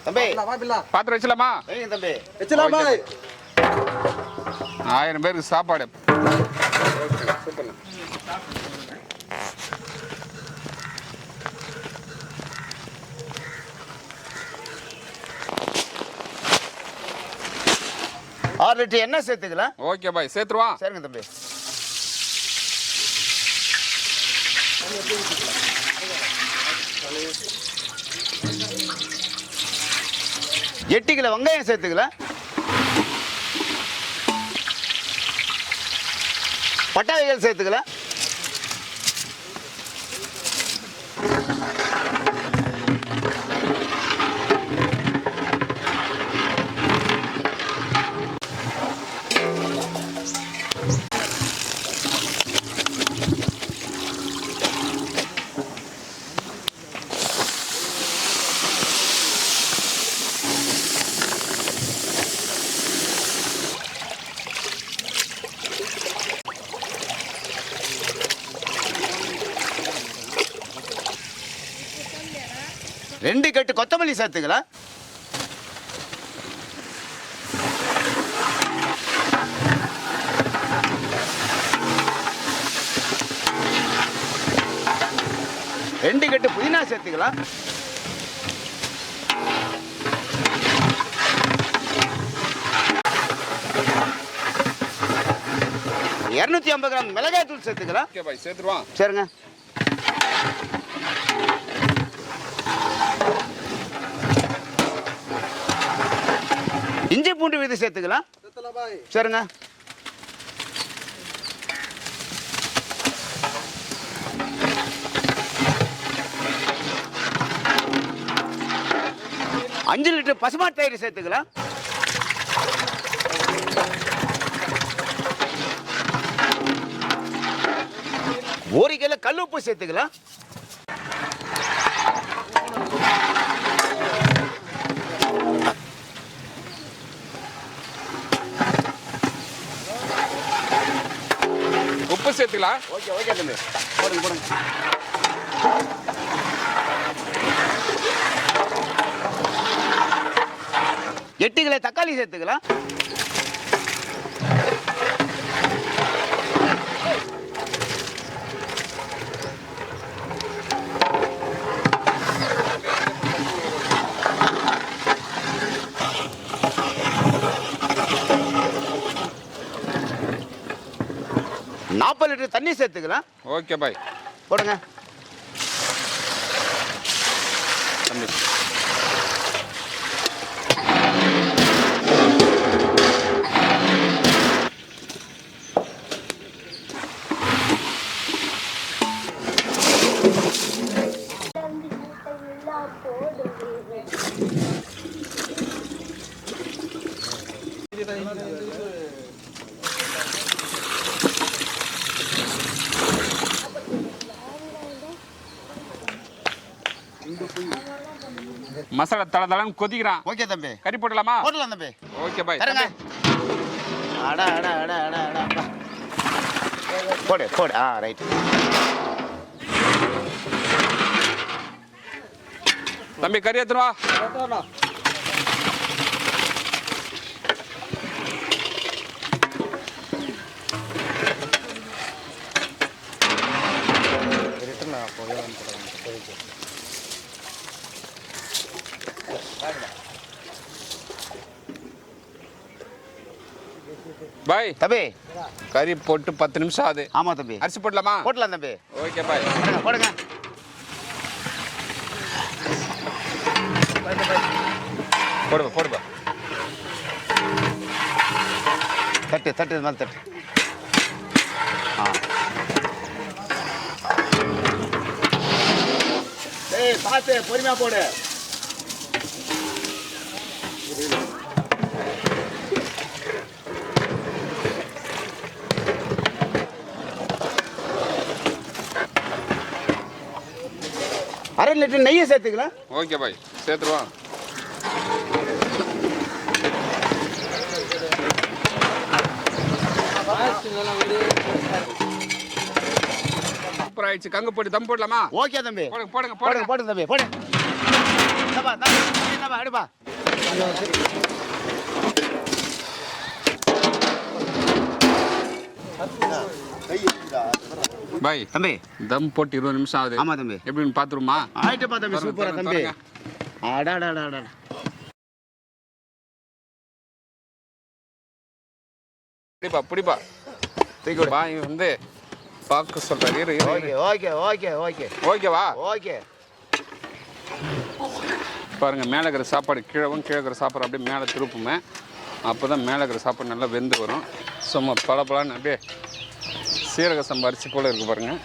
தம்பி பாத்திரம் வச்சலாமா? தம்பி வச்சலாம் பாய். 1000 பேருக்கு சாப்பாடு. சூப்பர். ஆல்ரெடி என்ன சேர்த்துக்கலாம்? ஓகே பாய், சேர்த்துருவா. சரிங்க தம்பி. எட்டு கிலோ வெங்காயம் சேர்த்துக்கலாம். பட்டாவைகள் சேர்த்துக்கலாம். ரெண்டு கட்டு கொத்தமல்லி சேர்த்துக்கலாம். ரெண்டு கட்டு புதினா சேர்த்துக்கலாம். இருநூத்தி 50 கிராம் மிளகாய் தூள் சேர்த்துக்கலாம். ஓகே பாய், சேர்த்துருவா. சரிங்க. இஞ்சி பூண்டு விதை சேர்த்துக்கலாம். சரிங்க. அஞ்சு லிட்டர் பசுமாட்டு தயிர் சேர்த்துக்கலாம். ஒரு கிலோ கல் உப்பு சேர்த்துக்கலாம். உப்பு சேர்த்துக்கலாம். ஓகே ஓகே தம்பி, போடுங்க போடுங்க. எட்டு கிலோ தக்காளி சேர்த்துக்கலாம். நாற்பது லிட்டர் தண்ணி சேர்த்துக்கலாம். ஓகே பாய், போடுங்க. தம்பி மசாலா தளதளன்னு கொதிக்கிறான். ஓகே தம்பி, கறி போடலாமா? போடலாம் தம்பி. ஓகே பாய். தரங்க. அட அட அட அட அட. போடு போடு. ரைட். தம்பி கறி எடுத்துவா. பாய் தம்பி, கறி போட்டு 10 நிமிஷம் ஆகுது. ஆமா தம்பி. அரிசி போடலாமா? போடலாம் தம்பி. ஓகே பாய், போடுங்க. போடுவா போடுவா. தட்டு தட்டு மேலே தட்டு. ஏய் பார்த்து பொறுமையா போடு. அரை லிட்டர் நெய்யை சேர்த்துக்கலாம். ஓகே பாய், சேர்த்துருவா. சூப்பர் ஆயிடுச்சு. கங்கு போட்டு தம் போடலாமா? ஓகே தம்பி. போடுங்க போடுங்க போடுங்க போடுங்க போடுங்க தம்பி, போடு. அடுப்பா பாய் தம்பி தம் போட்டு 20 நிமிஷம் ஆகுது. ஆமா தம்பி. எப்படின்னு பார்த்துருமா? ஆயிட்டுப்பா தம்பி, சூப்பரா தம்பி. அடாடாடாடா. பிடிப்பா பாய் வந்து பார்க்க சொல்றாரு. ஓகே ஓகே ஓகே ஓகே ஓகேவா? ஓகே. பாருங்க, மேலே இருக்கிற சாப்பாடு கீழே இருக்கிற சாப்பாடு அப்படியே மேலே திருப்புமே. அப்போ தான் மேலே இருக்கிற சாப்பாடு நல்லா வெந்து வரும். சும்மா பல பலன்னு அப்படியே சீரக சம்பா அரிசி போல் இருக்குது பாருங்கள்.